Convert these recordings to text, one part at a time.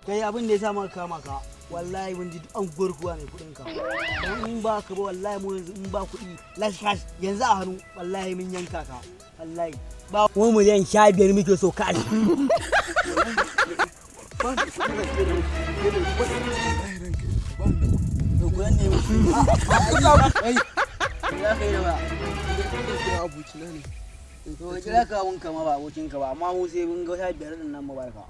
kai abin da ya sa maka kama ka wallahi mun ji an gurguwa ne kudin ka in ba ka ba wallahi mu yanzu in ba kuɗi lash cash yanzu a hannu wallahi mun yanka ka wallahi ba mu miliyan 15 muke so cash abokina ne to kira ka wanka ma ba abokinka ba amma mu sai mun ga 15 din nan mu barka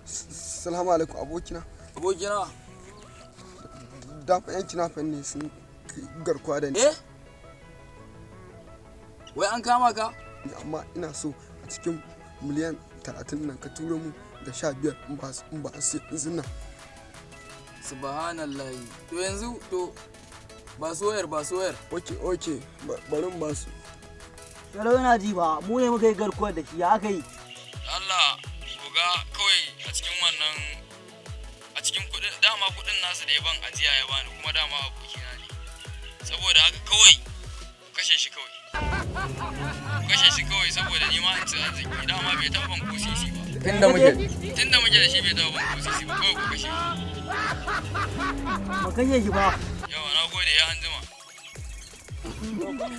salamu alaikum abokina da fa yanki na fanni sun garkuwa da ni wai an kama ka amma ina so a cikin miliyan 30 nan ka turo mu da 15 in ba sai yanzu nan subhanallahi to yanzu to ba soyar oke bari mu ba su yalo yana ji ba mu ne muka yi garkuwar da shi ya aka yi Allah ga kawai a cikin wannan a cikin kudin dama kudin nasu da ya ban ajiya ya bani kuma dama abokina ne saboda haka kawai kashe shi kawai saboda ni ma in ci arziki dama bai taɓa ban ko sisi ba tunda muke da shi bai taɓa ban ko sisi ba kawai ku kashe shi ba kashe shi ba yawa na gode ya hanjima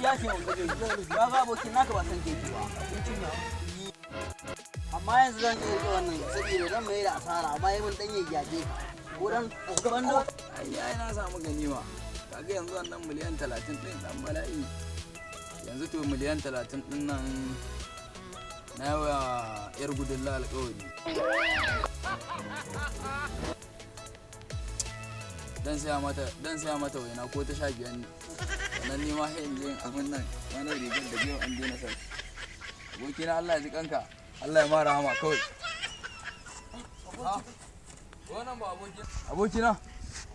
ya ce ba ga abokin naka ba san ke ba amma yanzu zan iya rike wannan saboda zan mai da asara amma yayin dan yayyaje ko dan bando ai na samu ganima kaga yanzu wannan miliyan 30 din dan bala'i yanzu to miliyan 30 din nan na yawa yar gudulla alƙawari dan saya mata waina ko ta 15 ne wannan ni ma sai in je abin nan wani rigar da biyo an daina sai abokina Allah ya ji kanka Allah ya mara hama kawai. Wannan ba abokina.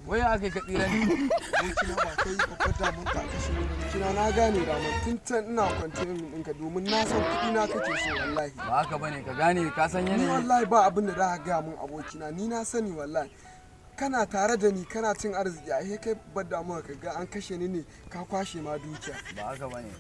Wai aka ka tsira ni. Abokina ba kai babbar damun ka kashe ni abokina na gane da mun tun can ina kwantirin ɗinka domin na san kuɗi na kake so wallahi. Ba haka bane ka gane ka san yanayi. Ni wallahi ba abin da za ka gaya mun abokina ni na sani wallahi. Kana tare da ni kana cin arziki a kai babbar damuwa ka ga an kashe ni ne ka kwashe ma dukiya. Ba haka bane.